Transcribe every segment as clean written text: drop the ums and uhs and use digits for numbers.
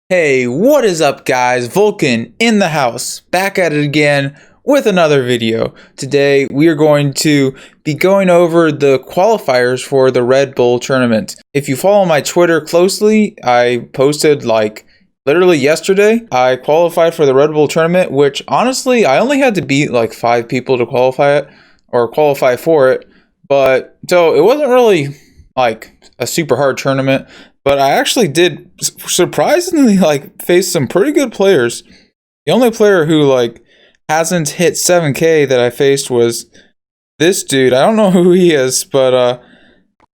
Hey, what is up guys? Vulkan in the house, back at it again with another video. Today we are going to be going over the qualifiers for the Red Bull tournament. If you follow my Twitter closely, I posted like literally yesterday. I qualified for the Red Bull tournament, which honestly I only had to beat like 5 people to qualify it or qualify for it. But so it wasn't really like a super hard tournament. But I actually did surprisingly like face some pretty good players. The only player who like hasn't hit 7K that I faced was this dude. I don't know who he is, but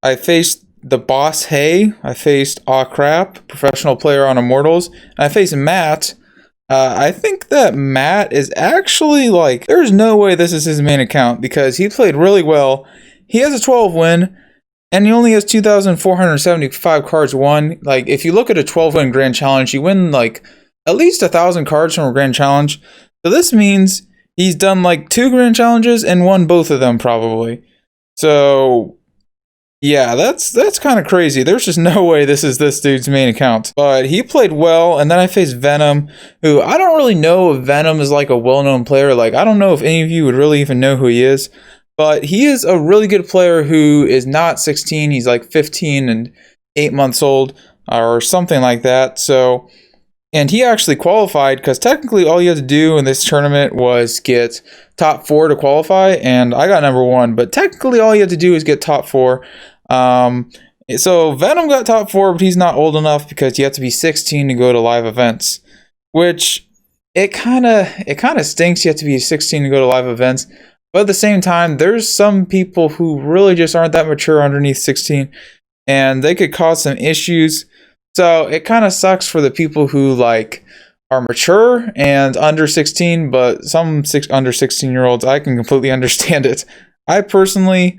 I faced the Boss Hay. I faced Aw Crap, professional player on Immortals. And I faced Matt. I think that Matt is actually like, there's no way this is his main account because he played really well. He has a 12 win. And he only has 2,475 cards won. Like, if you look at a 12-win Grand Challenge, you win, like, at least 1,000 cards from a Grand Challenge. So this means he's done, like, 2 Grand Challenges and won both of them, probably. So, yeah, that's kind of crazy. There's just no way this is this dude's main account. But he played well, and then I faced Venom, who I don't really know if Venom is, like, a well-known player. Like, I don't know if any of you would really even know who he is. But he is a really good player who is not 16. He's like 15 and 8 months old or something like that. So, and he actually qualified because technically all you had to do in this tournament was get top 4 to qualify. And I got number 1, but technically all you had to do is get top 4. So Venom got top 4, but he's not old enough because you have to be 16 to go to live events, which it kind of stinks. You have to be 16 to go to live events. But at the same time, there's some people who really just aren't that mature underneath 16, and they could cause some issues. So it kind of sucks for the people who like are mature and under 16, but some under 16-year-olds, I can completely understand it. I personally,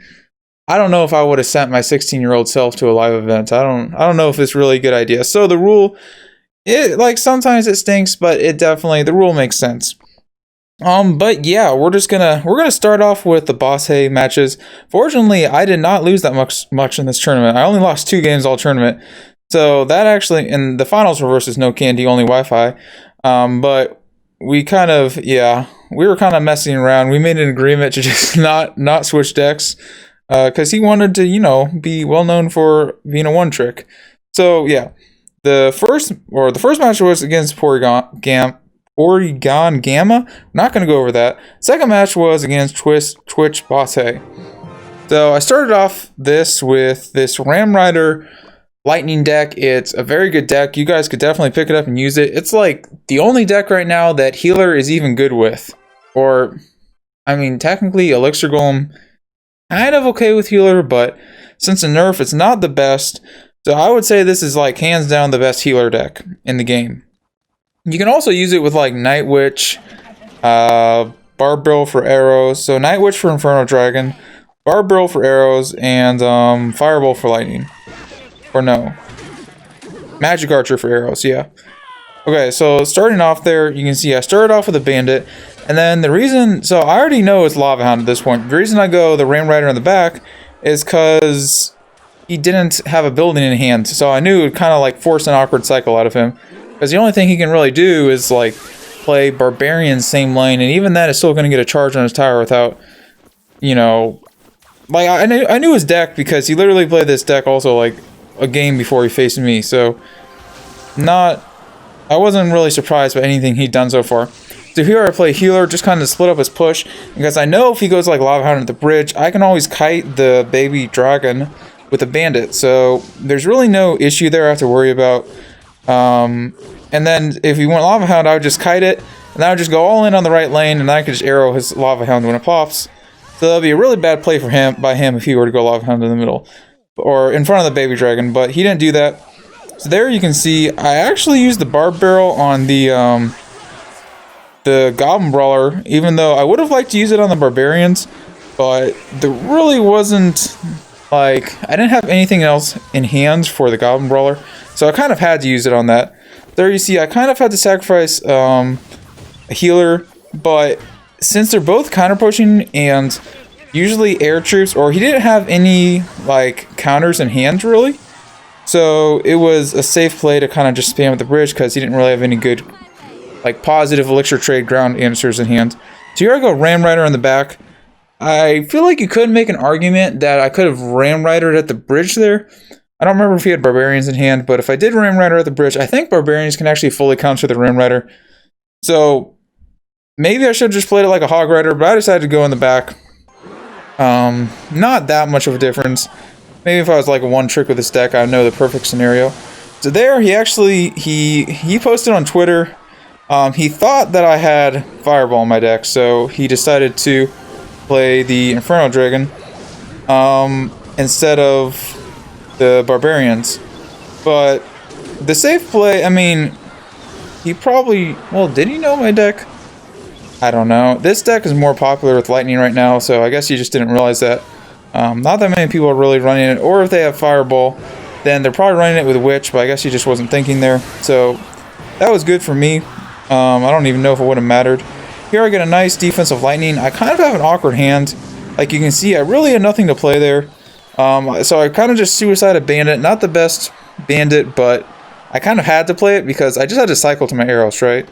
I don't know if I would have sent my 16-year-old self to a live event. I don't know if it's really a good idea. So the rule, it like sometimes it stinks, but it definitely, the rule makes sense. But yeah, we're gonna start off with the Boss Hay matches. Fortunately, I did not lose that much in this tournament. I only lost 2 games all tournament. So that actually, in the finals were versus No Candy, only Wi-Fi. But we kind of, yeah, we were kind of messing around. We made an agreement to just not switch decks, because he wanted to, you know, be well known for being a one trick. So yeah, the first match was against Porygon Gamma. Not going to go over that. Second match was against Twitch Boss Hay. So I started off this with this Ram Rider Lightning deck. It's a very good deck. You guys could definitely pick it up and use it. It's like the only deck right now that Healer is even good with. Or, I mean, technically Elixir Golem kind of okay with Healer, but since a nerf, it's not the best. So I would say this is like hands down the best Healer deck in the game. You can also use it with like Night Witch, Barb Barrel for arrows. So Night Witch for Inferno Dragon, Barb Barrel for arrows, and Fireball for lightning. Or no, Magic Archer for arrows. Yeah. Okay, so starting off there, you can see I started off with a Bandit, and then the reason, so I already know it's Lava Hound at this point. The reason I go the Ram Rider in the back is because he didn't have a building in hand, so I knew it would kind of like force an awkward cycle out of him. Because the only thing he can really do is like play Barbarian same lane, and even that is still going to get a charge on his tower without, you know, like I knew his deck because he literally played this deck also like a game before he faced me. So I wasn't really surprised by anything he'd done so far. So here I play Healer, just kind of split up his push because I know if he goes like Lava Hound at the bridge, I can always kite the baby dragon with a Bandit. So there's really no issue there I have to worry about. And then if he went Lava Hound, I would just kite it, and I would just go all in on the right lane, and I could just arrow his Lava Hound when it pops. So that'll be a really bad play for him if he were to go Lava Hound in the middle, or in front of the baby dragon, but he didn't do that. So there you can see, I actually used the Barb Barrel on the Goblin Brawler, even though I would have liked to use it on the Barbarians, but there really wasn't, like, I didn't have anything else in hands for the Goblin Brawler, so I kind of had to use it on that. There you see, I kind of had to sacrifice a Healer, but since they're both counter pushing and usually air troops, or he didn't have any like counters in hand really. So it was a safe play to kind of just spam at the bridge because he didn't really have any good like positive elixir trade ground answers in hand. So here I go Ram Rider on the back. I feel like you could make an argument that I could have Ram Ridered at the bridge there. I don't remember if he had Barbarians in hand, but if I did Ram Rider at the bridge, I think Barbarians can actually fully counter the Ram Rider. So maybe I should have just played it like a Hog Rider, but I decided to go in the back. Not that much of a difference. Maybe if I was like a one trick with this deck, I'd know the perfect scenario. So there, he actually, he posted on Twitter, he thought that I had Fireball in my deck, so he decided to play the Inferno Dragon, instead of the Barbarians. But the safe play, I mean, he probably, well, did he know my deck? I don't know. This deck is more popular with Lightning right now, so I guess he just didn't realize that. Not that many people are really running it, or if they have Fireball, then they're probably running it with Witch, but I guess he just wasn't thinking there. So that was good for me. I don't even know if it would have mattered. Here I get a nice defensive Lightning. I kind of have an awkward hand. Like you can see, I really had nothing to play there. So I kind of just suicided Bandit. Not the best Bandit, but I kind of had to play it because I just had to cycle to my arrows, right?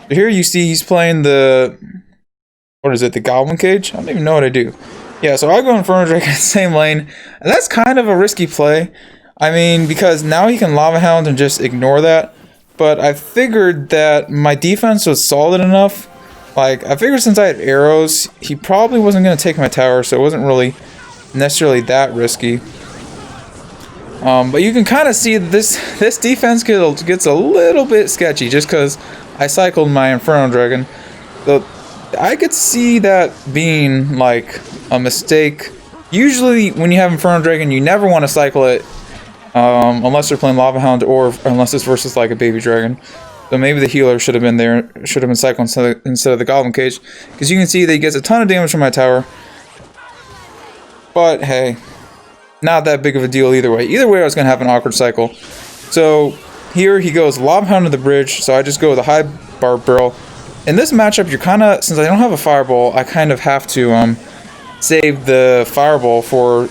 So here you see he's playing the... What is it? The Goblin Cage? I don't even know what I do. Yeah, so I go Inferno Drake in the same lane. And that's kind of a risky play. I mean, because now he can Lava Hound and just ignore that. But I figured that my defense was solid enough. Like, I figured since I had arrows, he probably wasn't going to take my tower, so it wasn't really necessarily that risky. But you can kind of see this defense gets a little bit sketchy just because I cycled my Inferno Dragon. So I could see that being like a mistake. Usually when you have Inferno Dragon, you never want to cycle it unless they're playing Lava Hound or unless it's versus like a baby dragon. So maybe the healer should have been there, should have been cycled instead of the Goblin Cage, because you can see that he gets a ton of damage from my tower. But hey, not that big of a deal either way. Either way, I was going to have an awkward cycle. So here he goes Lava Hound to the bridge, so I just go with a high Barb Barrel. In this matchup, you're kind of, since I don't have a Fireball, I kind of have to save the Fireball for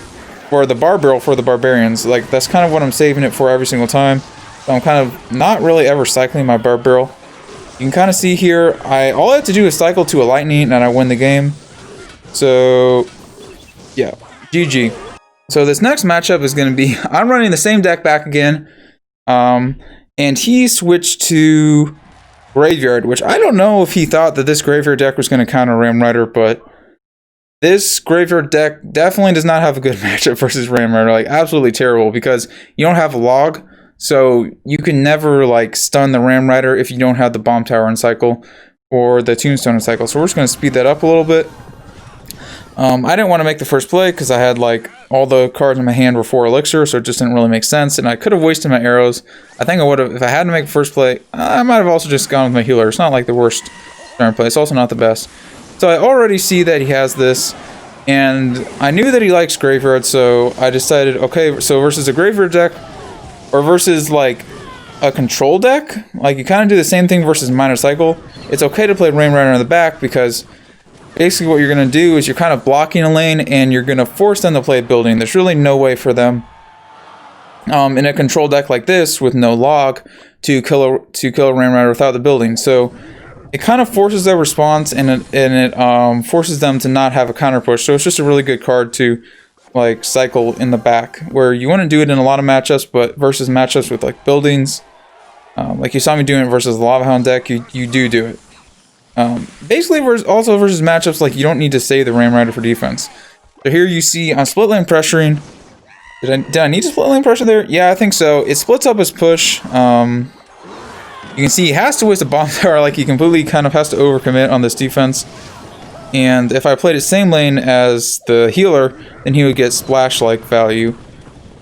the Barb Barrel for the Barbarians. Like, that's kind of what I'm saving it for every single time. So I'm kind of not really ever cycling my Barb Barrel. You can kind of see here, all I have to do is cycle to a Lightning and I win the game. So, yeah, GG. So this next matchup is going to be, I'm running the same deck back again. And he switched to Graveyard, which I don't know if he thought that this Graveyard deck was going to counter Ram Rider, but this Graveyard deck definitely does not have a good matchup versus Ram Rider. Like, absolutely terrible, because you don't have a log, so you can never, like, stun the Ram Rider if you don't have the Bomb Tower in cycle or the Tombstone in cycle. So we're just going to speed that up a little bit. I didn't want to make the first play because I had, like, all the cards in my hand were 4 elixir, so it just didn't really make sense, and I could have wasted my arrows. I think I would have, if I had to make the first play, I might have also just gone with my healer. It's not like the worst turn play. It's also not the best. So I already see that he has this, and I knew that he likes Graveyard, so I decided, okay, so versus a Graveyard deck, or versus, like, a control deck, like, you kind of do the same thing versus Minor Cycle. It's okay to play Rain Rider in the back, because basically what you're going to do is you're kind of blocking a lane, and you're going to force them to play a building. There's really no way for them, in a control deck like this, with no log, to kill a Rain Rider without the building. So it kind of forces their response, and it forces them to not have a counter push. So it's just a really good card to, like, cycle in the back, where you wouldn't do it in a lot of matchups, but versus matchups with, like, buildings, like you saw me doing it versus the Lava Hound deck, you do it. Basically, also versus matchups, like, you don't need to save the Ram Rider for defense. So here you see on split lane pressuring. Did I need to split lane pressure there? Yeah, I think so. It splits up his push. You can see he has to waste a Bomb Tower, like, he completely kind of has to overcommit on this defense. And if I played the same lane as the healer, then he would get splash-like value.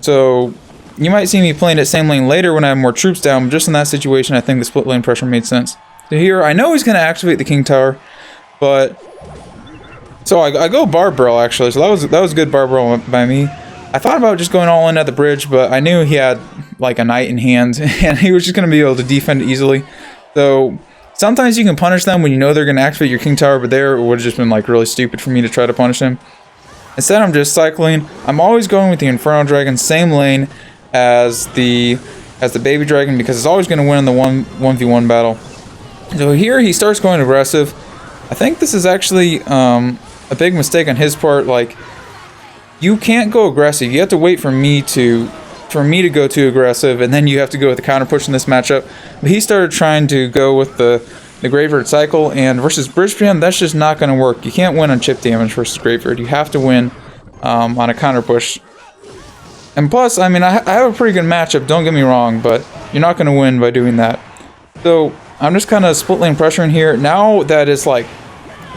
So you might see me playing that same lane later when I have more troops down, but just in that situation, I think the split lane pressure made sense. So here, I know he's going to activate the King Tower, but... So I go Barb Barrel, actually, so that was good Barb Barrel by me. I thought about just going all in at the bridge, but I knew he had, like, a knight in hand, and he was just going to be able to defend easily. So sometimes you can punish them when you know they're going to activate your King Tower, but there it would have just been, like, really stupid for me to try to punish him. Instead, I'm just cycling. I'm always going with the Inferno Dragon, same lane as the Baby Dragon, because it's always going to win in the 1v1 battle. So here he starts going aggressive. I think this is actually a big mistake on his part. Like, you can't go aggressive. You have to wait for me to go too aggressive, and then you have to go with the counter push in this matchup. But he started trying to go with the Graveyard cycle, and versus Bridge PM, that's just not going to work. You can't win on chip damage versus Graveyard. You have to win on a counter push. And plus, I mean, I have a pretty good matchup, don't get me wrong, but you're not going to win by doing that. So I'm just kind of split lane pressuring here. Now that it's like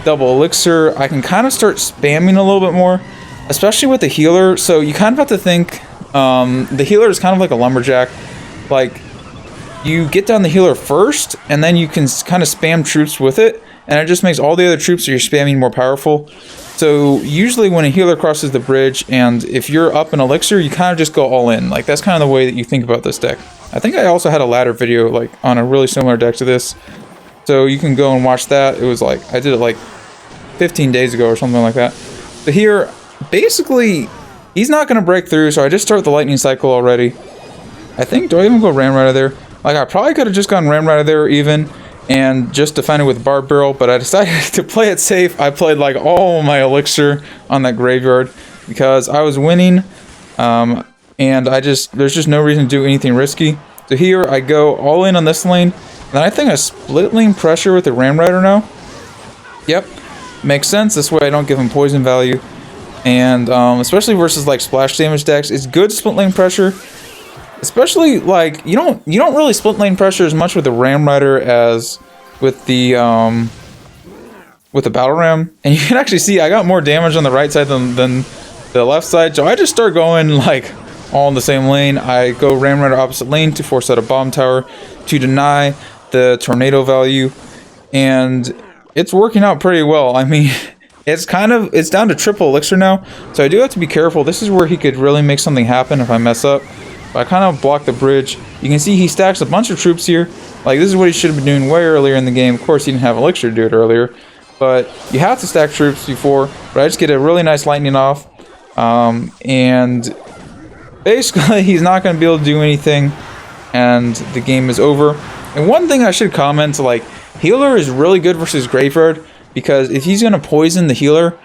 double elixir, I can kind of start spamming a little bit more, especially with the healer. So you kind of have to think, the healer is kind of like a lumberjack. Like, you get down the healer first, and then you can kind of spam troops with it, and it just makes all the other troops that you're spamming more powerful. So usually when a healer crosses the bridge, and if you're up in elixir, you kind of just go all in. Like, that's kind of the way that you think about this deck. I think I also had a ladder video like on a really similar deck to this, so you can go and watch that. It was like, I did it like 15 days ago or something like that. But here, basically, he's not going to break through, so I just start the lightning cycle already. I think, do I even go Ram Rider there? Like, I probably could have just gone Ram Rider there even, and just defended with Barb Barrel, but I decided to play it safe. I played like all my elixir on that graveyard because I was winning, and there's just no reason to do anything risky. So here I go all in on this lane, and then I think I split lane pressure with the Ram Rider now. Yep, makes sense. This way I don't give him poison value, and especially versus like splash damage decks, it's good split lane pressure. Especially, like, you don't really split lane pressure as much with the Ram Rider as with the Battle Ram. And you can actually see I got more damage on the right side than the left side. So I just start going, like, all in the same lane. I go Ram Rider opposite lane to force out a bomb tower to deny the tornado value. And it's working out pretty well. I mean, it's down to triple elixir now. So I do have to be careful. This is where he could really make something happen if I mess up. I kind of blocked the bridge. You can see he stacks a bunch of troops here. Like, this is what he should have been doing way earlier in the game. Of course, he didn't have elixir to do it earlier. But you have to stack troops before. But I just get a really nice lightning off. And basically, he's not going to be able to do anything. And the game is over. And one thing I should comment, like, healer is really good versus graveyard. Because if he's going to poison the healer,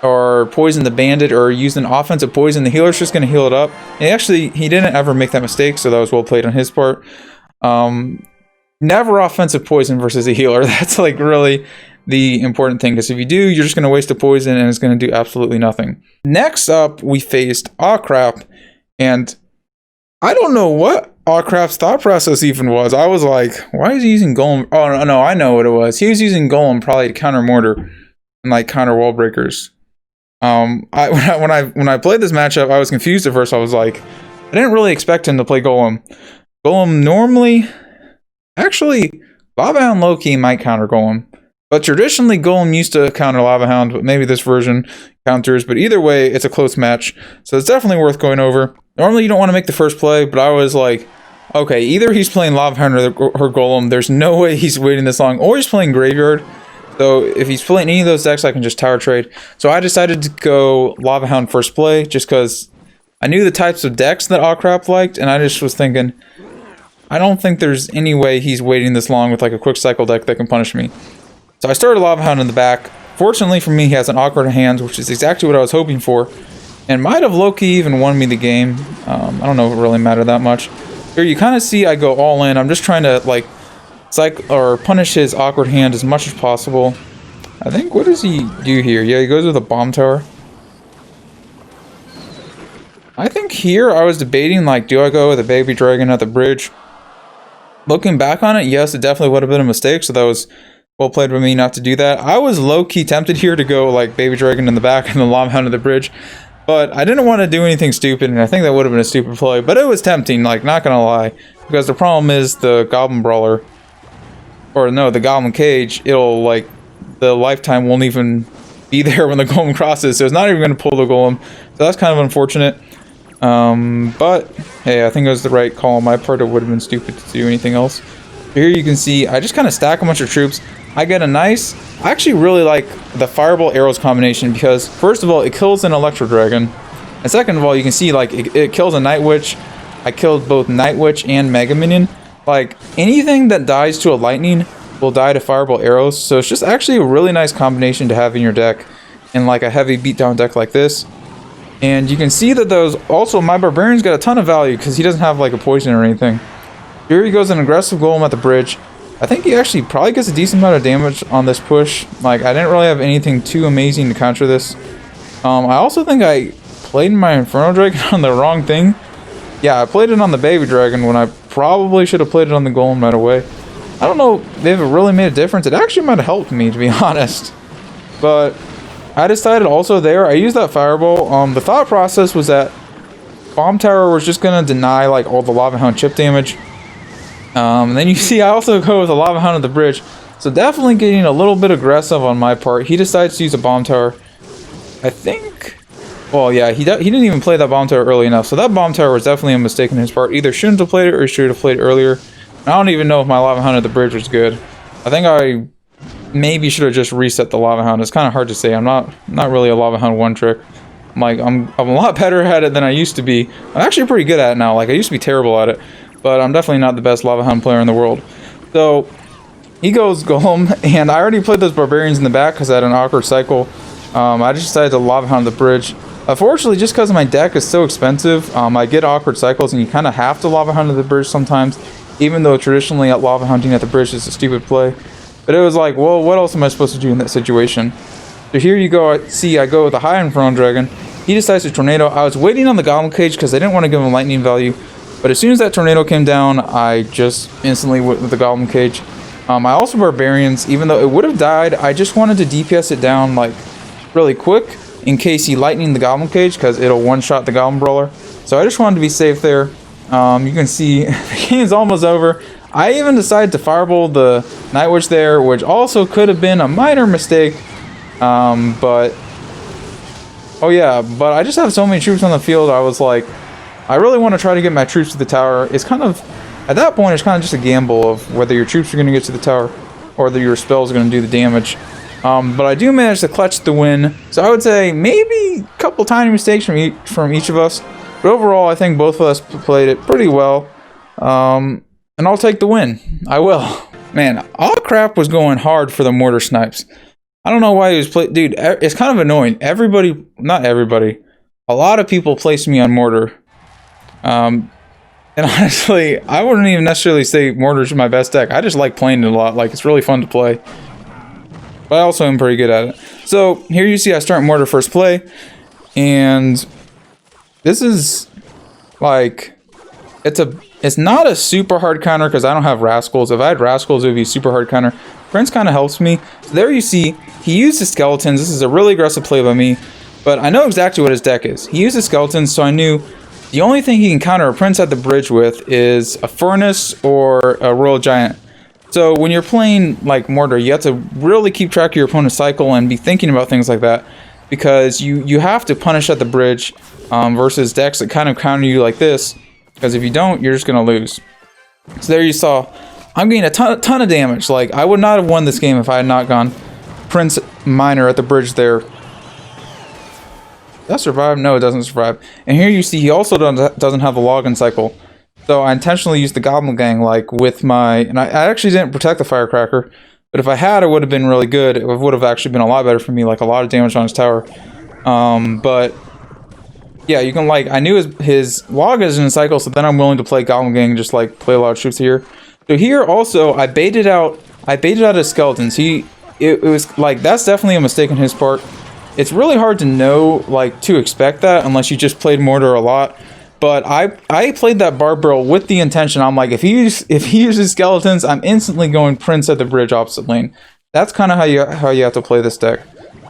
or poison the bandit, or use an offensive poison, the healer's just going to heal it up. And he didn't ever make that mistake, so that was well played on his part. Never offensive poison versus a healer. That's like really the important thing, because if you do, you're just going to waste a poison and it's going to do absolutely nothing. Next up, we faced Crap, and I don't know what Crap's thought process even was. I was like, why is he using Golem? Oh, no, I know what it was. He was using Golem probably to counter Mortar and like counter wall breakers. When I played this matchup, I was confused at first. I was like, I didn't really expect him to play Golem. Golem normally, actually, Lava Hound low-key might counter Golem, but traditionally Golem used to counter Lava Hound, but maybe this version counters. But either way, it's a close match, so it's definitely worth going over. Normally, you don't want to make the first play, but I was like, okay, either he's playing Lava Hound or Golem. There's no way he's waiting this long, or he's playing Graveyard. So if he's playing any of those decks, I can just tower trade. So I decided to go Lava Hound first play, just because I knew the types of decks that Crap liked, and I just was thinking, I don't think there's any way he's waiting this long with like a quick cycle deck that can punish me. So I started Lava Hound in the back. Fortunately for me, he has an awkward hand, which is exactly what I was hoping for, and might have low-key even won me the game. I don't know if it really mattered that much. Here you kind of see I go all in. I'm just trying to like punish his awkward hand as much as possible. I think, what does he do here? Yeah, he goes with a bomb tower. I think here I was debating, like, do I go with a baby dragon at the bridge? Looking back on it, yes, it definitely would have been a mistake, so that was well played by me not to do that. I was low-key tempted here to go, like, baby dragon in the back and the Lava Hound at the bridge, but I didn't want to do anything stupid, and I think that would have been a stupid play, but it was tempting, like, not gonna lie, because the problem is the Goblin Brawler, or no, the Goblin Cage, it'll, like, the lifetime won't even be there when the Golem crosses, so it's not even going to pull the Golem, so that's kind of unfortunate. But, hey, I think it was the right call on my part. It would have been stupid to do anything else. Here you can see, I just kind of stack a bunch of troops. I get a nice... I actually really like the Fireball Arrows combination because, first of all, it kills an Electro Dragon. And second of all, you can see, like, it kills a Night Witch. I killed both Night Witch and Mega Minion. Like, anything that dies to a Lightning will die to Fireball Arrows. So it's just actually a really nice combination to have in your deck in, like, a heavy beatdown deck like this. And you can see that those... Also, my Barbarian's got a ton of value because he doesn't have, like, a poison or anything. Here he goes, an aggressive Golem at the bridge. I think he actually probably gets a decent amount of damage on this push. Like, I didn't really have anything too amazing to counter this. I also think I played my Inferno Dragon on the wrong thing. Yeah, I played it on the Baby Dragon when I probably should have played it on the Golem right away. I don't know if it really made a difference. It actually might have helped me, to be honest. But I decided also there, I used that Fireball. The thought process was that Bomb Tower was just going to deny, like, all the Lava Hound chip damage. And then you see I also go with a Lava Hound at the bridge. So definitely getting a little bit aggressive on my part. He decides to use a Bomb Tower. I think... Well, yeah, he didn't even play that Bomb Tower early enough. So that Bomb Tower was definitely a mistake on his part. Either shouldn't have played it or should have played it earlier. I don't even know if my Lava Hound at the bridge was good. I think I maybe should have just reset the Lava Hound. It's kind of hard to say. I'm not really a Lava Hound one trick. I'm a lot better at it than I used to be. I'm actually pretty good at it now. Like, I used to be terrible at it. But I'm definitely not the best Lava Hound player in the world. So, he goes Golem, and I already played those Barbarians in the back because I had an awkward cycle. I just decided to Lava Hound the bridge. Unfortunately, just because my deck is so expensive, I get awkward cycles, and you kind of have to Lava Hound the bridge sometimes, even though traditionally Lava Hounding at the bridge is a stupid play. But it was like, well, what else am I supposed to do in that situation? So here you go, I go with a high Inferno Dragon. He decides to Tornado. I was waiting on the Golem Cage because I didn't want to give him lightning value. But as soon as that Tornado came down, I just instantly went with the Golem Cage. I also Barbarians, even though it would have died, I just wanted to DPS it down, like, really quick in case he lightning the Golem Cage, because it'll one-shot the Golem Brawler. So I just wanted to be safe there. You can see the game is almost over. I even decided to Fireball the Night Witch there, which also could have been a minor mistake. But I just have so many troops on the field, I was like, I really want to try to get my troops to the tower. It's kind of, at that point, it's kind of just a gamble of whether your troops are going to get to the tower or whether your spells are going to do the damage. But I do manage to clutch the win. So I would say maybe a couple tiny mistakes from each of us. But overall, I think both of us played it pretty well. And I'll take the win. I will. Man, all crap was going hard for the Mortar Snipes. I don't know why he was playing. Dude, it's kind of annoying. Not everybody. A lot of people placed me on Mortar. And honestly, I wouldn't even necessarily say Mortar's my best deck. I just like playing it a lot. Like, it's really fun to play. But I also am pretty good at it. So, here you see I start Mortar first play. And this is, like, it's not a super hard counter because I don't have Rascals. If I had Rascals, it would be a super hard counter. Prince kind of helps me. So there you see, he used his Skeletons. This is a really aggressive play by me. But I know exactly what his deck is. He used his Skeletons, so I knew the only thing he can counter a Prince at the bridge with is a Furnace or a Royal Giant. So when you're playing like Mortar, you have to really keep track of your opponent's cycle and be thinking about things like that. Because you have to punish at the bridge versus decks that kind of counter you like this. Because if you don't, you're just going to lose. So there you saw, I'm getting a ton of damage. Like, I would not have won this game if I had not gone Prince Minor at the bridge there. Does that survive? No, it doesn't survive. And here you see he also doesn't have the login cycle. So I intentionally used the Goblin Gang, like, with my... And I actually didn't protect the Firecracker. But if I had, it would have been really good. It would have actually been a lot better for me, like a lot of damage on his tower. But... yeah, you can, like, I knew his log is in a cycle, so then I'm willing to play Goblin Gang and just, like, play a lot of troops here. So here, also, I baited out his Skeletons. It was, like, that's definitely a mistake on his part. It's really hard to know, like, to expect that unless you just played Mortar a lot. But I played that Barbarian with the intention, I'm like, if he uses Skeletons, I'm instantly going Prince at the bridge opposite lane. That's kind of how you have to play this deck.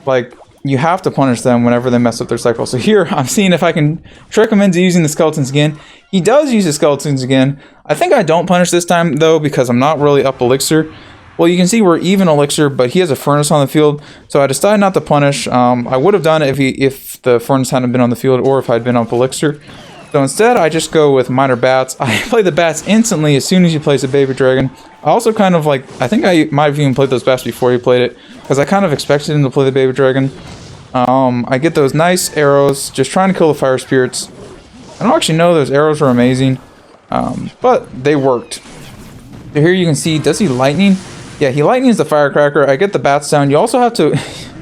Like, you have to punish them whenever they mess up their cycle. So here, I'm seeing if I can trick him into using the Skeletons again. He does use the Skeletons again. I think I don't punish this time, though, because I'm not really up Elixir. Well, you can see we're even Elixir, but he has a Furnace on the field, so I decided not to punish. I would have done it if the Furnace hadn't been on the field, or if I'd been up Elixir. So instead, I just go with Minor Bats. I play the Bats instantly as soon as you place a Baby Dragon. I also kind of like, I think I might have even played those best before he played it, because I kind of expected him to play the baby dragon. I get those nice arrows, just trying to kill the fire spirits. I don't actually know those arrows were amazing, but they worked. So here you can see, does he lightning? Yeah, he lightnings the firecracker. I get the bat sound. You also have to,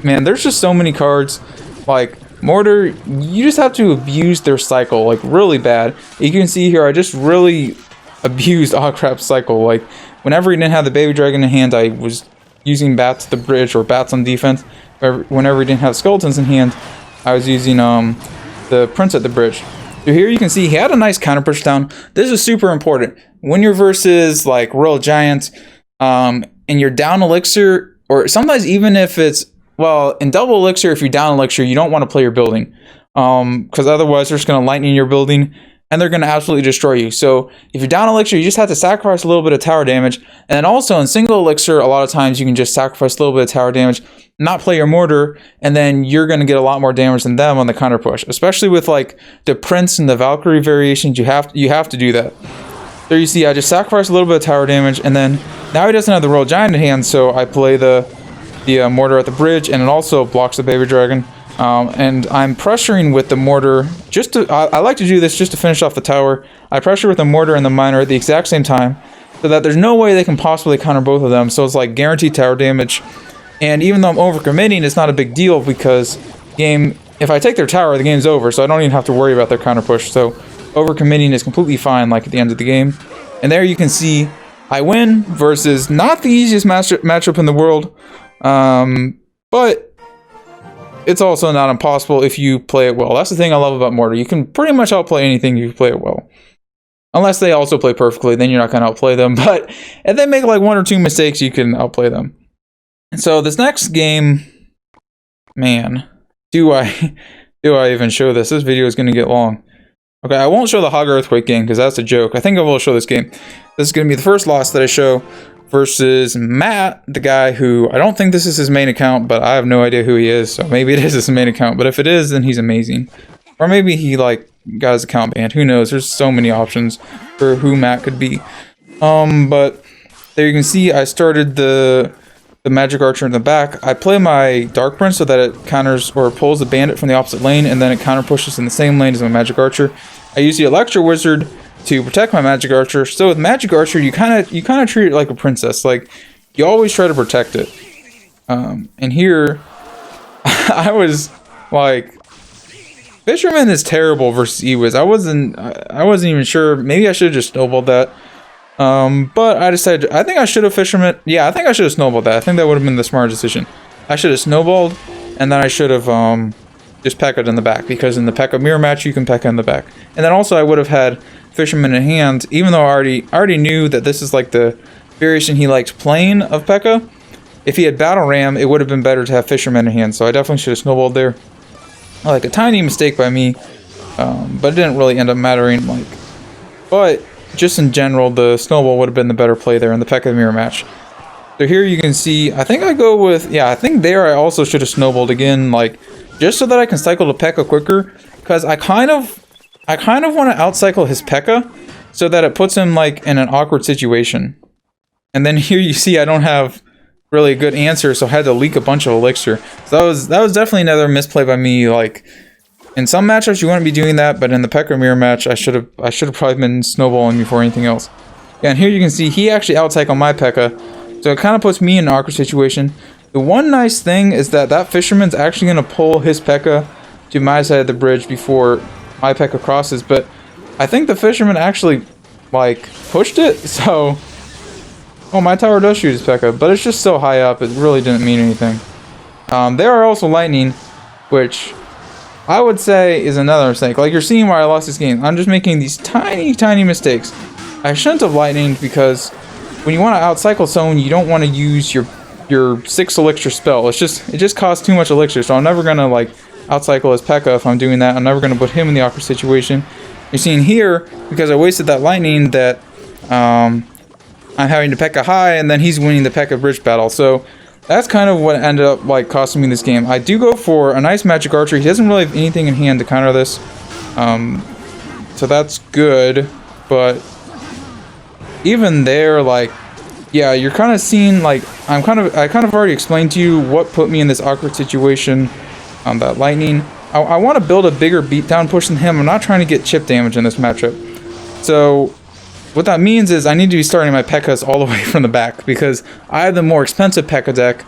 man, there's just so many cards. Like, Mortar, you just have to abuse their cycle, like, really bad. You can see here, I just really abused Aw Crap's cycle. Like, whenever he didn't have the baby dragon in hand, I was using bats at the bridge or bats on defense. Whenever he didn't have skeletons in hand, I was using the prince at the bridge. So here you can see he had a nice counter push down. This is super important. When you're versus, like, Royal Giant, and you're down elixir, or sometimes even if it's, well, in double elixir, if you're down elixir, you don't want to play your building. Because otherwise they're just going to lightning your building, and they're going to absolutely destroy you. So if you're down elixir, you just have to sacrifice a little bit of tower damage. And then also in single elixir, a lot of times you can just sacrifice a little bit of tower damage, not play your mortar, and then you're going to get a lot more damage than them on the counter push. Especially with like the Prince and the Valkyrie variations, you have to do that. There you see, I just sacrificed a little bit of tower damage, and then now he doesn't have the Royal Giant in hand, so I play the mortar at the bridge, and it also blocks the baby dragon. And I'm pressuring with the mortar, just to, I like to do this just to finish off the tower. I pressure with the mortar and the miner at the exact same time, so that there's no way they can possibly counter both of them, so it's like guaranteed tower damage. And even though I'm overcommitting, it's not a big deal, because if I take their tower, the game's over, so I don't even have to worry about their counter push. So overcommitting is completely fine, like at the end of the game. And there you can see I win versus not the easiest matchup in the world, but it's also not impossible if you play it well. That's the thing I love about Mortar. You can pretty much outplay anything if you play it well. Unless they also play perfectly, then you're not going to outplay them. But if they make like one or two mistakes, you can outplay them. So this next game, man, do I even show this? This video is going to get long. Okay, I won't show the Hog Earthquake game because that's a joke. I think I will show this game. This is going to be the first loss that I show versus Matt, the guy who, I don't think this is his main account, but I have no idea who he is, so maybe it is his main account. But if it is, then he's amazing. Or maybe he like got his account banned. Who knows? There's so many options for who Matt could be. But there you can see I started the Magic Archer in the back. I play my Dark Prince so that it counters or pulls the bandit from the opposite lane, and then it counter pushes in the same lane as my Magic Archer. I use the Electro Wizard to protect my Magic Archer. So with Magic Archer, you kind of treat it like a princess. Like, you always try to protect it. And here, I was like, Fisherman is terrible versus Ewiz. I wasn't even sure. Maybe I should have just snowballed that. But I decided, I think I should have Fisherman. Yeah, I think I should have snowballed that. I think that would have been the smart decision. I should have snowballed, and then I should have just Pekka in the back, because in the Pekka mirror match you can Pekka in the back. And then also I would have had Fisherman in hand, even though I already knew that this is like the variation he liked playing of Pekka. If he had Battle Ram, it would have been better to have Fisherman in hand, so I definitely should have snowballed there. Like a tiny mistake by me, but it didn't really end up mattering. But just in general, the snowball would have been the better play there in the Pekka mirror match. So here you can see, I think I go with, yeah, I think there I also should have snowballed again, like, just so that I can cycle to Pekka quicker, because I kind of want to outcycle his Pekka, so that it puts him, like, in an awkward situation. And then here you see I don't have really a good answer, so I had to leak a bunch of elixir. So that was definitely another misplay by me. Like, in some matchups you wouldn't be doing that, but in the Pekka mirror match I should have probably been snowballing before anything else. Yeah, and here you can see he actually outcycled my Pekka, so it kind of puts me in an awkward situation. The one nice thing is that Fisherman's actually going to pull his Pekka to my side of the bridge before my Pekka crosses, but I think the Fisherman actually, like, pushed it, so... Oh, my tower does shoot his Pekka, but it's just so high up, it really didn't mean anything. There are also lightning, which I would say is another mistake. Like, you're seeing why I lost this game. I'm just making these tiny, tiny mistakes. I shouldn't have lightninged, because when you want to outcycle someone, you don't want to use your 6 elixir spell. It just costs too much elixir, so I'm never gonna like outcycle his Pekka if I'm doing that. I'm never gonna put him in the awkward situation. You're seeing here, because I wasted that lightning, that I'm having to Pekka high, and then he's winning the Pekka bridge battle. So that's kind of what ended up like costing me this game. I do go for a nice Magic Archer. He doesn't really have anything in hand to counter this, so that's good. But even there, like, yeah, you're kind of seeing, like, I kind of already explained to you what put me in this awkward situation. That lightning. I want to build a bigger beatdown push than him. I'm not trying to get chip damage in this matchup. So what that means is I need to be starting my Pekkas all the way from the back because I have the more expensive Pekka deck.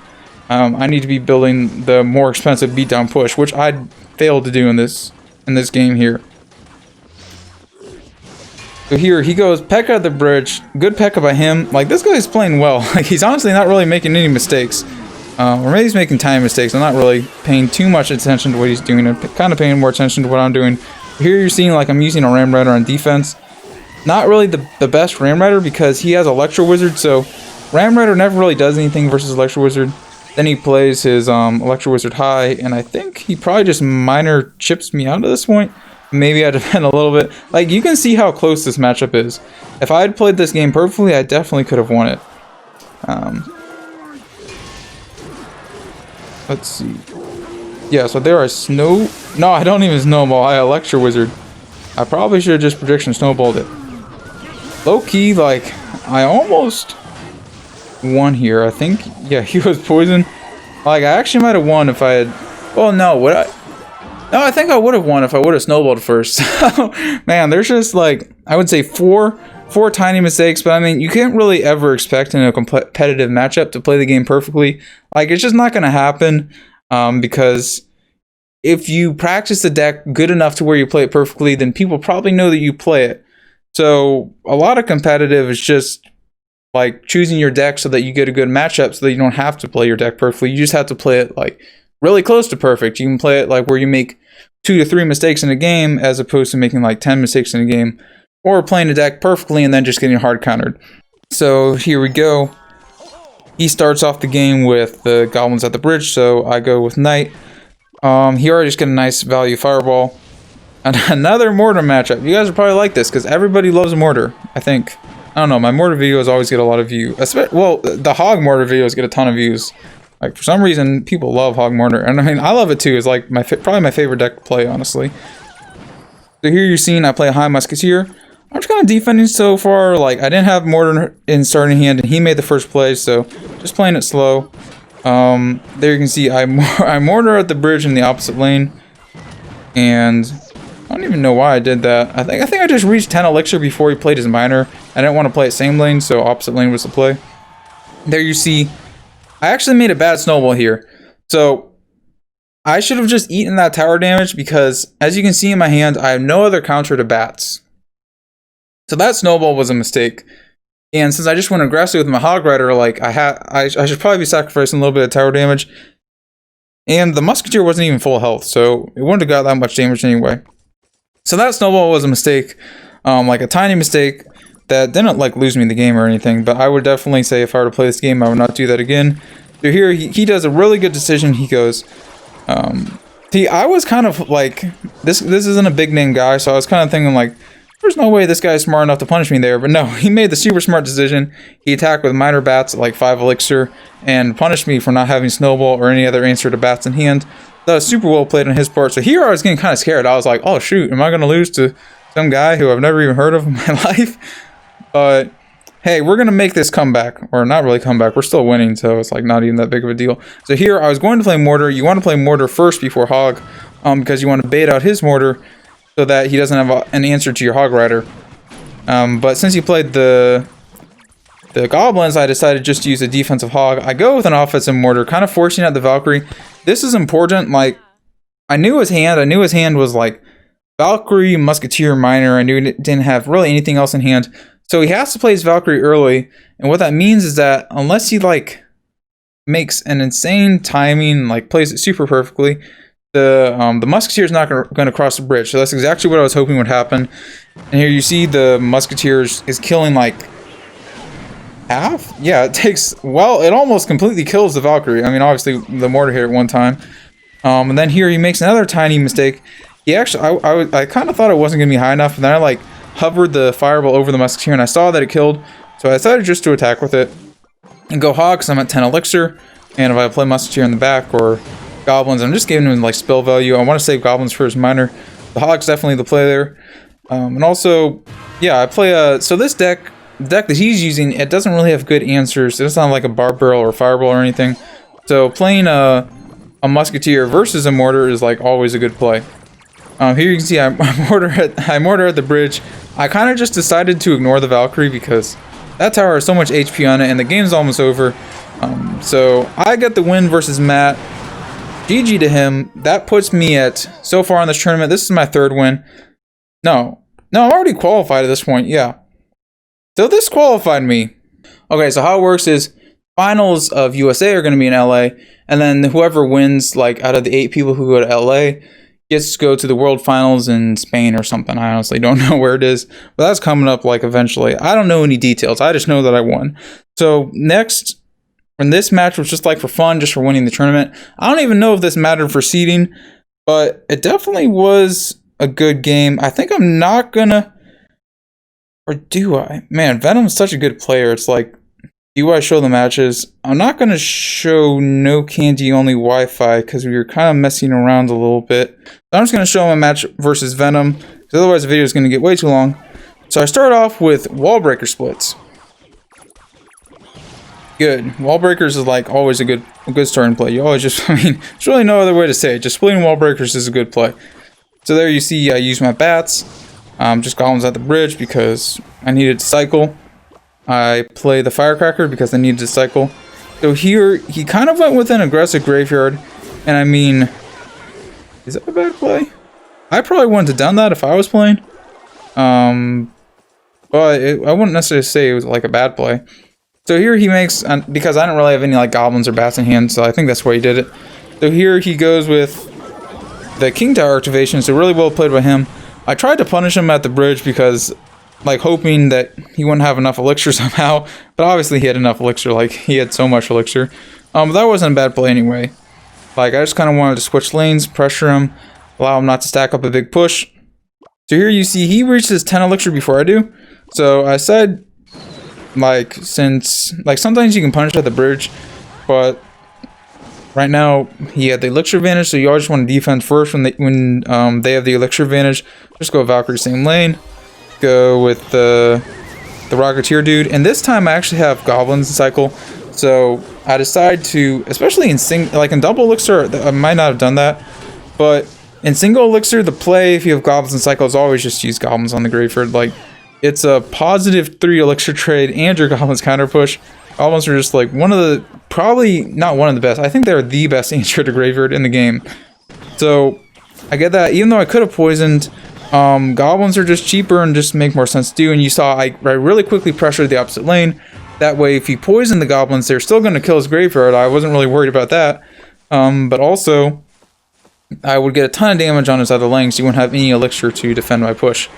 I need to be building the more expensive beatdown push, which I failed to do in this game here. So here he goes, Pekka at the bridge. Good Pekka by him. Like, this guy's playing well. Like, he's honestly not really making any mistakes. Or maybe he's making tiny mistakes. I'm not really paying too much attention to what he's doing. I'm kind of paying more attention to what I'm doing. Here you're seeing, like, I'm using a Ram Rider on defense. Not really the best Ram Rider because he has Electro Wizard. So Ram Rider never really does anything versus Electro Wizard. Then he plays his Electro Wizard high. And I think he probably just minor chips me out at this point. Maybe I defend a little bit. Like, you can see how close this matchup is. If I had played this game perfectly, I definitely could have won it. Let's see. Yeah, so there are snow... No, I don't even snowball. I Electro Wizard. I probably should have just prediction snowballed it. Low-key, like, I almost won here. I think, yeah, he was poisoned. Like, I actually might have won if I had... Well, no, would I... No, I think I would have won if I would have snowballed first. Man, there's just, like, I would say four tiny mistakes, but I mean, you can't really ever expect in a competitive matchup to play the game perfectly. Like, it's just not going to happen, because if you practice the deck good enough to where you play it perfectly, then people probably know that you play it. So, a lot of competitive is just, like, choosing your deck so that you get a good matchup so that you don't have to play your deck perfectly. You just have to play it, like, really close to perfect. You can play it, like, where you make 2 to 3 mistakes in a game as opposed to making like 10 mistakes in a game, or playing a deck perfectly and then just getting hard countered. So here we go. He starts off the game with the goblins at the bridge, so I go with knight. He already just get a nice value fireball. And another mortar matchup. You guys will probably like this because everybody loves mortar, I think. I don't know, my mortar videos always get a lot of views. Well, the Hog Mortar videos get a ton of views. Like, for some reason, people love Hog Mortar. And I mean, I love it too. It's like probably my favorite deck to play, honestly. So here you're seeing I play a High Musketeer. I'm just kind of defending so far. Like, I didn't have Mortar in starting hand, and he made the first play, so just playing it slow. There you can see I Mortar at the bridge in the opposite lane. And I don't even know why I did that. I think I just reached 10 elixir before he played his miner. I didn't want to play it same lane, so opposite lane was the play. There you see I actually made a bad snowball here. So I should have just eaten that tower damage because, as you can see in my hand, I have no other counter to bats. So that snowball was a mistake. And since I just went aggressive with my Hog Rider, like, I should probably be sacrificing a little bit of tower damage. And the Musketeer wasn't even full health, so it wouldn't have got that much damage anyway. So that snowball was a mistake, like a tiny mistake. That didn't like lose me the game or anything, but I would definitely say if I were to play this game, I would not do that again. So here he does a really good decision. He goes, I was kind of like, this isn't a big name guy, so I was kind of thinking like, there's no way this guy's smart enough to punish me there. But no, he made the super smart decision. He attacked with minor bats at like 5 elixir and punished me for not having snowball or any other answer to bats in hand. That was super well played on his part. So here I was getting kind of scared. I was like, oh shoot, am I going to lose to some guy who I've never even heard of in my life? But hey, we're going to make this comeback. Or not really comeback. We're still winning, so it's like not even that big of a deal. So here I was going to play Mortar. You want to play Mortar first before Hog, because you want to bait out his Mortar so that he doesn't have an answer to your Hog Rider. But since he played the Goblins, I decided just to use a defensive Hog. I go with an offensive Mortar, kind of forcing out the Valkyrie. This is important. Like, I knew his hand. I knew his hand was like Valkyrie, Musketeer, Miner. I knew it didn't have really anything else in hand. So he has to play his Valkyrie early, and what that means is that unless he like makes an insane timing, like plays it super perfectly, the Musketeer is not going to cross the bridge. So that's exactly what I was hoping would happen. And here you see the Musketeer is killing like half. Yeah, it takes, well, it almost completely kills the Valkyrie. I mean, obviously the Mortar hit at one time, and then here he makes another tiny mistake. He actually, I kind of thought it wasn't going to be high enough, and then I like hovered the fireball over the Musketeer and I saw that it killed, so I decided just to attack with it and go Hog because I'm at 10 elixir, and if I play Musketeer in the back or Goblins, I'm just giving him like spell value. I want to save Goblins for his miner. The Hog's definitely the play there. And also, yeah, I play so this deck, the deck that he's using, it doesn't really have good answers. It's not like a Barb Barrel or Fireball or anything. So playing a Musketeer versus a Mortar is like always a good play. Here you can see I mortar at the bridge. I kind of just decided to ignore the Valkyrie because that tower has so much HP on it and the game's almost over. So I got the win versus Matt. GG to him. That puts me at, so far in this tournament, this is my 3rd win. No, I'm already qualified at this point, yeah. So this qualified me. Okay, so how it works is finals of USA are going to be in LA, and then whoever wins, like out of the 8 people who go to LA, gets to go to the World Finals in Spain or something. I honestly don't know where it is, but that's coming up like eventually. I don't know any details. I just know that I won. So next, when this match was just like for fun, just for winning the tournament. I don't even know if this mattered for seeding, but it definitely was a good game. I think I'm not gonna, or do I? Man, Venom's such a good player. It's like, do I show the matches? I'm not gonna show no candy, only Wi-Fi, because we were kind of messing around a little bit. So I'm just gonna show him a match versus Venom, because otherwise the video is gonna get way too long. So I start off with wall breaker splits. Good. Wall breakers is like always a good starting play. You always just, I mean, there's really no other way to say it. Just splitting wall breakers is a good play. So there you see I use my bats. Just golems at the bridge because I needed to cycle. I play the firecracker because I needed to cycle. So here, he kind of went with an aggressive graveyard. And I mean, is that a bad play? I probably wouldn't have done that if I was playing. But I wouldn't necessarily say it was like a bad play. So here he makes, because I didn't really have any like goblins or bats in hand, so I think that's why he did it. So here he goes with the King Tower activation, so really well played by him. I tried to punish him at the bridge because, like, hoping that he wouldn't have enough elixir somehow, but obviously he had enough elixir, like, he had so much elixir. But that wasn't a bad play anyway. Like, I just kind of wanted to switch lanes, pressure him, allow him not to stack up a big push. So here you see he reaches 10 elixir before I do. So I said, like, since, like, sometimes you can punish at the bridge, but right now he had the elixir advantage, so you always want to defend first when they have the elixir advantage. Just go Valkyrie same lane, go with the Rocketeer dude, and this time I actually have goblins in cycle, so I decide to, especially in in double elixir, I might not have done that, but in single elixir, the play if you have goblins in cycle is always just use goblins on the graveyard. Like, it's a positive 3 elixir trade and your goblins counter push. Goblins are just like one of the, probably not one of the best, I think they're the best answer to graveyard in the game. So I get that, even though I could have poisoned, goblins are just cheaper and just make more sense to do. And you saw I really quickly pressured the opposite lane. That way if he poisoned the goblins, they're still going to kill his graveyard. I wasn't really worried about that. But also I would get a ton of damage on his other lane, so you wouldn't have any elixir to defend my push.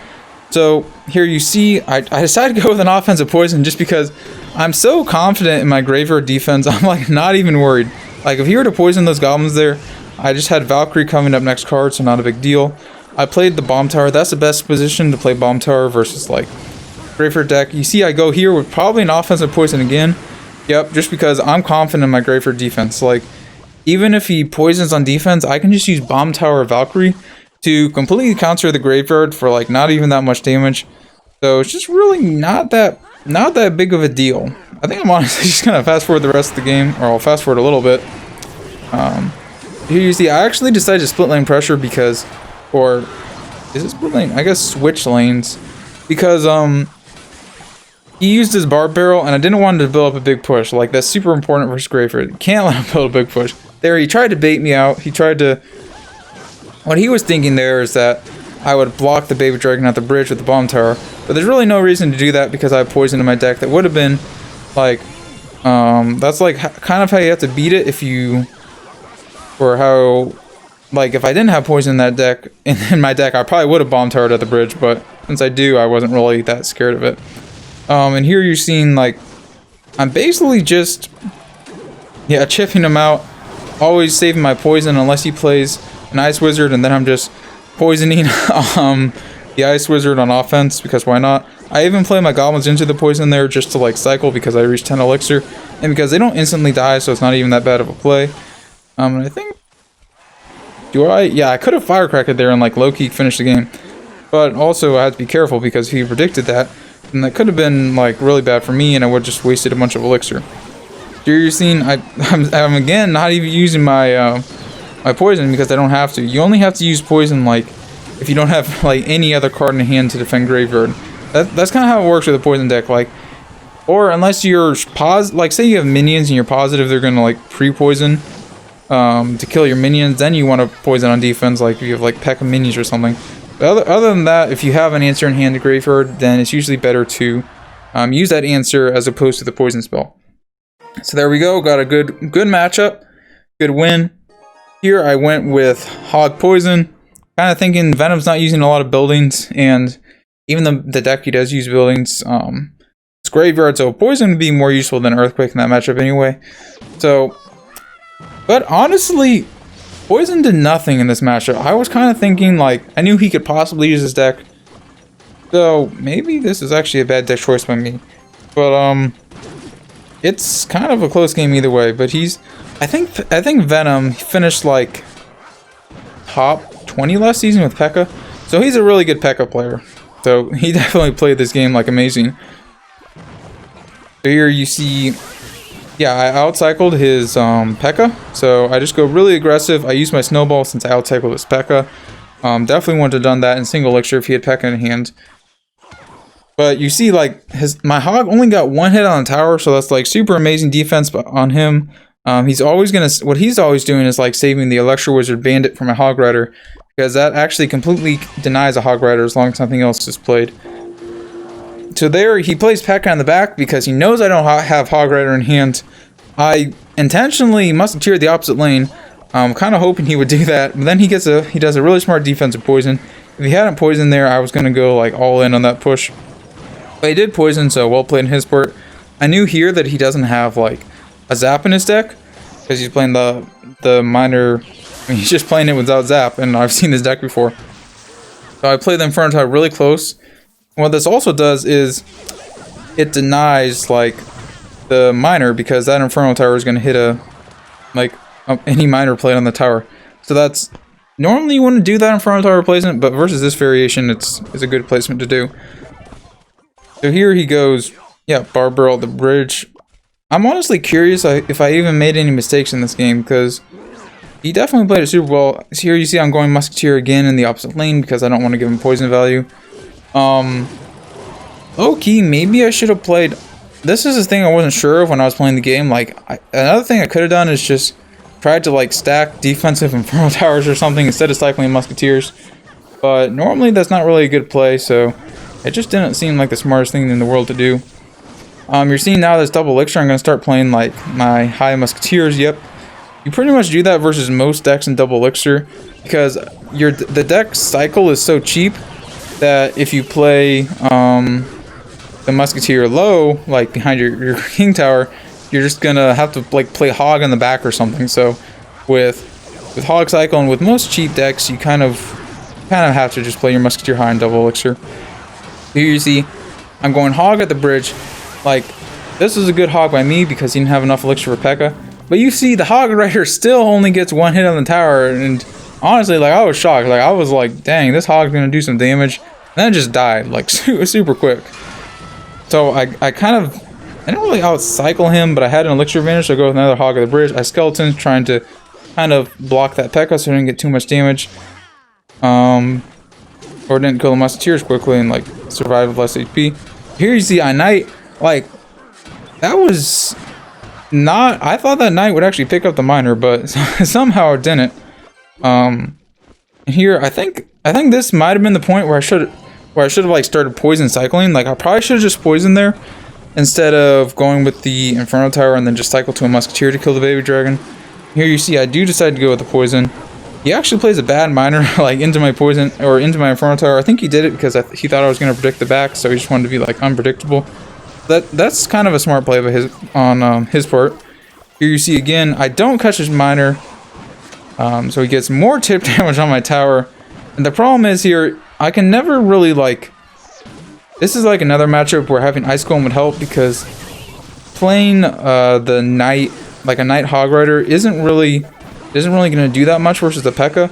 So here you see, I decided to go with an offensive poison just because I'm so confident in my graveyard defense. I'm like not even worried. Like if he were to poison those goblins there, I just had Valkyrie coming up next card, so not a big deal. I played the bomb tower. That's the best position to play bomb tower versus like graveyard deck. You see I go here with probably an offensive poison again. Yep, just because I'm confident in my graveyard defense. Like even if he poisons on defense, I can just use bomb tower Valkyrie to completely counter the graveyard for like not even that much damage. So it's just really not that big of a deal. I think I'm honestly just gonna fast forward the rest of the game, or I'll fast forward a little bit. Here you see I actually decided to split lane pressure because, or is it split lane? I guess switch lanes, because he used his Barb Barrel and I didn't want him to build up a big push. Like that's super important versus graveyard. Can't let him build a big push. There he tried to bait me out. He tried to, what he was thinking there is that I would block the baby dragon at the bridge with the bomb tower, but there's really no reason to do that because I have poison in my deck. That would have been like, that's like kind of how you have to beat it if you, or how, like if I didn't have poison in that deck, in my deck, I probably would have bomb towered at the bridge, but since I do, I wasn't really that scared of it. And here you're seeing like, I'm basically just, yeah, chipping him out, always saving my poison unless he plays an Ice Wizard, and then I'm just poisoning the Ice Wizard on offense because why not? I even play my goblins into the poison there just to like cycle because I reached 10 elixir and because they don't instantly die, so it's not even that bad of a play. And I think, yeah, I could have firecracked there and like low-key finish the game, but also I had to be careful because he predicted that. And that could have been like really bad for me, and I would have just wasted a bunch of elixir. Here you're seeing I'm again not even using my my poison because I don't have to. You only have to use poison like if you don't have like any other card in hand to defend graveyard. That's kind of how it works with a poison deck. Like, or unless you're like say you have minions and you're positive they're gonna like pre-poison to kill your minions, then you want to poison on defense. Like if you have like Pekka minions or something. But other than that, if you have an answer in hand to graveyard, then it's usually better to use that answer as opposed to the poison spell. So there we go. Got a good matchup, good win. Here I went with Hog Poison, kind of thinking Venom's not using a lot of buildings, and even the deck he does use buildings. It's graveyard, so Poison would be more useful than Earthquake in that matchup anyway. So, but honestly, Poison did nothing in this matchup. I was kind of thinking like I knew he could possibly use his deck, so maybe this is actually a bad deck choice by me. But it's kind of a close game either way. But I think Venom finished like top 20 last season with Pekka, so he's a really good Pekka player. So he definitely played this game like amazing. So here you see, yeah, I outcycled his Pekka, so I just go really aggressive. I use my snowball since I outcycled his Pekka. Definitely wouldn't have done that in single elixir if he had Pekka in hand. But you see, like my Hog only got one hit on the tower, so that's like super amazing defense on him. He's always what he's always doing is like saving the Electro Wizard Bandit from a Hog Rider, because that actually completely denies a Hog Rider as long as something else is played. So there, he plays Pekka in the back because he knows I don't have Hog Rider in hand. I intentionally musketeered the opposite lane, kind of hoping he would do that. But then he does a really smart defensive poison. If he hadn't poisoned there, I was gonna go like all in on that push. But he did poison, so well played in his part. I knew here that he doesn't have like a zap in his deck because he's playing the minor. I mean, he's just playing it without zap, and I've seen this deck before. So I played the Inferno Tower really close. What this also does is it denies like the minor, because that Inferno Tower is going to hit any minor played on the tower. So that's normally you wouldn't do that Inferno Tower placement, but versus this variation, it's a good placement to do. So here he goes, yeah, Barbarrel the bridge. I'm honestly curious if I even made any mistakes in this game, because he definitely played it super well. Here you see I'm going Musketeer again in the opposite lane because I don't want to give him poison value. Low-key, maybe I should have played... This is the thing I wasn't sure of when I was playing the game. Like, another thing I could have done is just tried to like stack defensive Inferno Towers or something instead of cycling Musketeers. But normally that's not really a good play, so it just didn't seem like the smartest thing in the world to do. You're seeing now this double elixir. I'm going to start playing like my high Musketeers. Yep. You pretty much do that versus most decks in double elixir because the deck cycle is so cheap that if you play the Musketeer low, like behind your King Tower, you're just gonna have to like play Hog in the back or something. So with Hog cycle and with most cheap decks, you kind of have to just play your Musketeer high in double elixir. Here you see I'm going Hog at the bridge. Like, this is a good Hog by me because he didn't have enough elixir for Pekka. But you see the Hog Rider still only gets one hit on the tower, and honestly, like, I was shocked. Like, I was like, dang, this Hog's gonna do some damage. And then it just died, like, super quick. So I didn't really outcycle him, but I had an elixir advantage, so I go with another Hog at the bridge. I Skeletons, trying to kind of block that Pekka so I didn't get too much damage. Or didn't kill the Musketeers quickly and, like, survive with less HP. Here you see I Knight. Like, that was not... I thought that Knight would actually pick up the minor, but somehow it didn't. Here, I think this might have been the point where I should have like started poison cycling. Like, I probably should have just poisoned there instead of going with the Inferno Tower and then just cycle to a Musketeer to kill the baby dragon. Here you see I do decide to go with the poison. He actually plays a bad minor like into my poison or into my Inferno Tower. I think he did it because he thought I was going to predict the back, so he just wanted to be like unpredictable. That's kind of a smart play by his part. Here you see again I don't catch his minor, so he gets more tip damage on my tower. And the problem is here I can never really like... This is like another matchup where having Ice Golem would help, because playing the Knight, like a Knight Hog Rider, isn't really going to do that much versus the Pekka.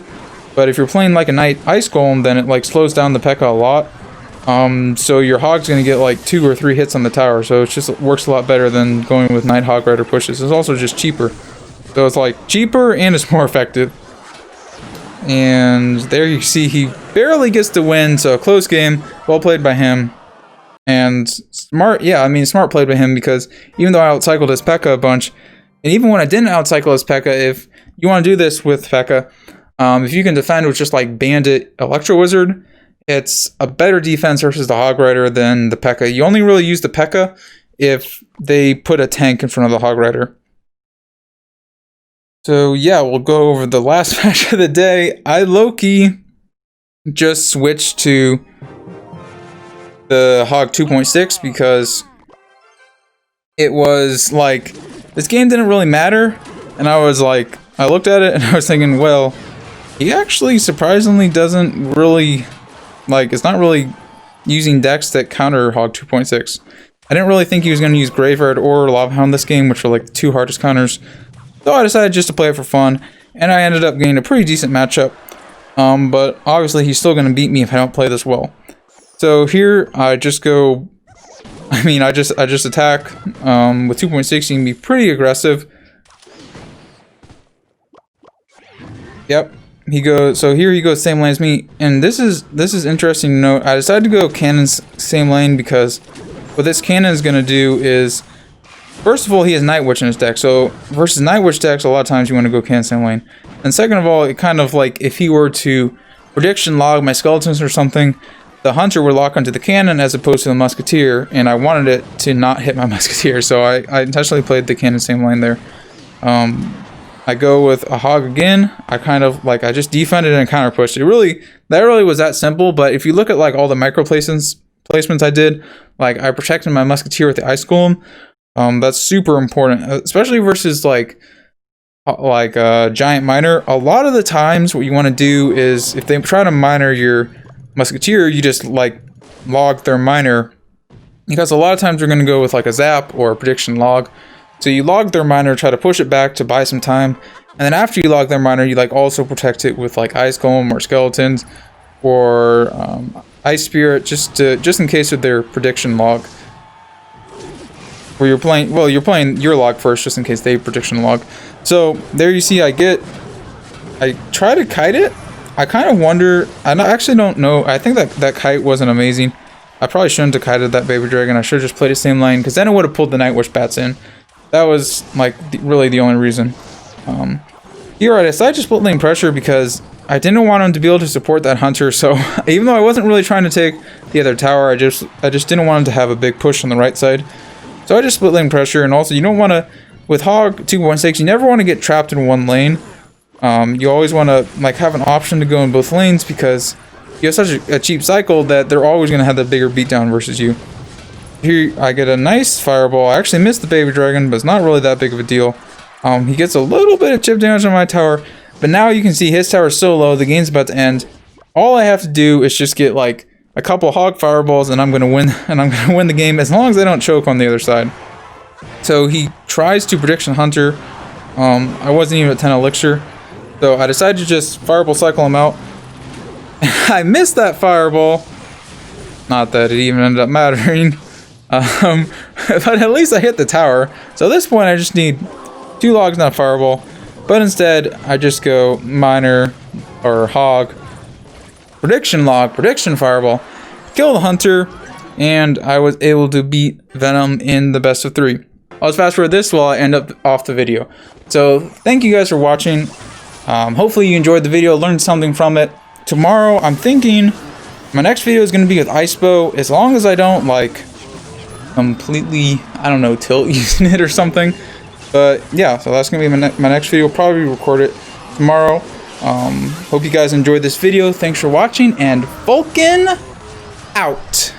But if you're playing like a Knight Ice Golem, then it like slows down the Pekka a lot. So your Hog's gonna get like 2 or 3 hits on the tower, so it just works a lot better than going with Night Hog Rider pushes. It's also just cheaper. So it's like cheaper and it's more effective. And there you see he barely gets to win, so a close game, well played by him. And smart, yeah, I mean smart played by him, because even though I outcycled his Pekka a bunch, and even when I didn't outcycle his Pekka, if you want to do this with Pekka, if you can defend with just like Bandit Electro Wizard, it's a better defense versus the Hog Rider than the Pekka. You only really use the Pekka if they put a tank in front of the Hog Rider. So yeah, we'll go over the last match of the day. I low-key just switched to the Hog 2.6 because it was like, this game didn't really matter, and I was like, I looked at it and I was thinking, well, he actually surprisingly doesn't really, like, it's not really using decks that counter Hog 2.6. I didn't really think he was going to use Graveyard or Lava Hound this game, which were like the 2 hardest counters. So I decided just to play it for fun, and I ended up getting a pretty decent matchup. But obviously he's still going to beat me if I don't play this well. So here I just go, I mean I just attack with 2.6. You can be pretty aggressive. Yep, he goes, so here he goes same lane as me, and this is interesting to note. I decided to go Cannon's same lane because what this Cannon is going to do is, first of all, he has Night Witch in his deck, so versus Night Witch decks, a lot of times you want to go Cannon same lane. And second of all, it kind of like, if he were to prediction log my skeletons or something, the Hunter would lock onto the Cannon as opposed to the Musketeer, and I wanted it to not hit my Musketeer, so I intentionally played the Cannon same lane there. I go with a Hog again. I kind of like, I just defended and counter pushed. That really was that simple. But if you look at like all the micro placements I did, like I protected my Musketeer with the Ice Golem. That's super important, especially versus like Giant Miner. A lot of the times what you want to do is, if they try to miner your Musketeer, you just like log their miner, because a lot of times you're going to go with like a zap or a prediction log. So you log their miner, try to push it back to buy some time, and then after you log their miner, you like also protect it with like Ice Golem or Skeletons or Ice Spirit, just in case of their prediction log. Where you're playing, well, you're playing your log first, just in case they prediction log. So there you see, I try to kite it. I kind of wonder, I actually don't know. I think that kite wasn't amazing. I probably shouldn't have kited that Baby Dragon. I should have just played the same lane, because then it would have pulled the Night Witch bats in. That was like really the only reason. Here I decided to split lane pressure because I didn't want him to be able to support that Hunter. So even though I wasn't really trying to take the other tower, I just didn't want him to have a big push on the right side. So I just split lane pressure. And also, you don't want to, with Hog 2.6, you never want to get trapped in one lane. You always want to like have an option to go in both lanes, because you have such a cheap cycle that they're always going to have the bigger beatdown versus you. Here I get a nice fireball. I actually missed the Baby Dragon, but it's not really that big of a deal. He gets a little bit of chip damage on my tower, but now you can see his tower is so low, the game's about to end. All I have to do is just get like a couple Hog fireballs, and I'm gonna win. And I'm gonna win the game as long as I don't choke on the other side. So he tries to prediction Hunter. I wasn't even at 10 elixir, so I decided to just fireball cycle him out. I missed that fireball. Not that it even ended up mattering. But at least I hit the tower. So at this point I just need 2 logs, not a fireball. But instead I just go Miner or Hog, prediction log, prediction fireball, kill the Hunter, and I was able to beat Venom in the best of 3. I'll just fast forward this while I end up off the video. So thank you guys for watching. Hopefully you enjoyed the video, learned something from it. Tomorrow I'm thinking my next video is going to be with Ice Bow, as long as I don't like completely, I don't know, tilt using it or something. But yeah, so that's gonna be my next video. I'll probably record it tomorrow. Hope you guys enjoyed this video. Thanks for watching, and Vulkan out.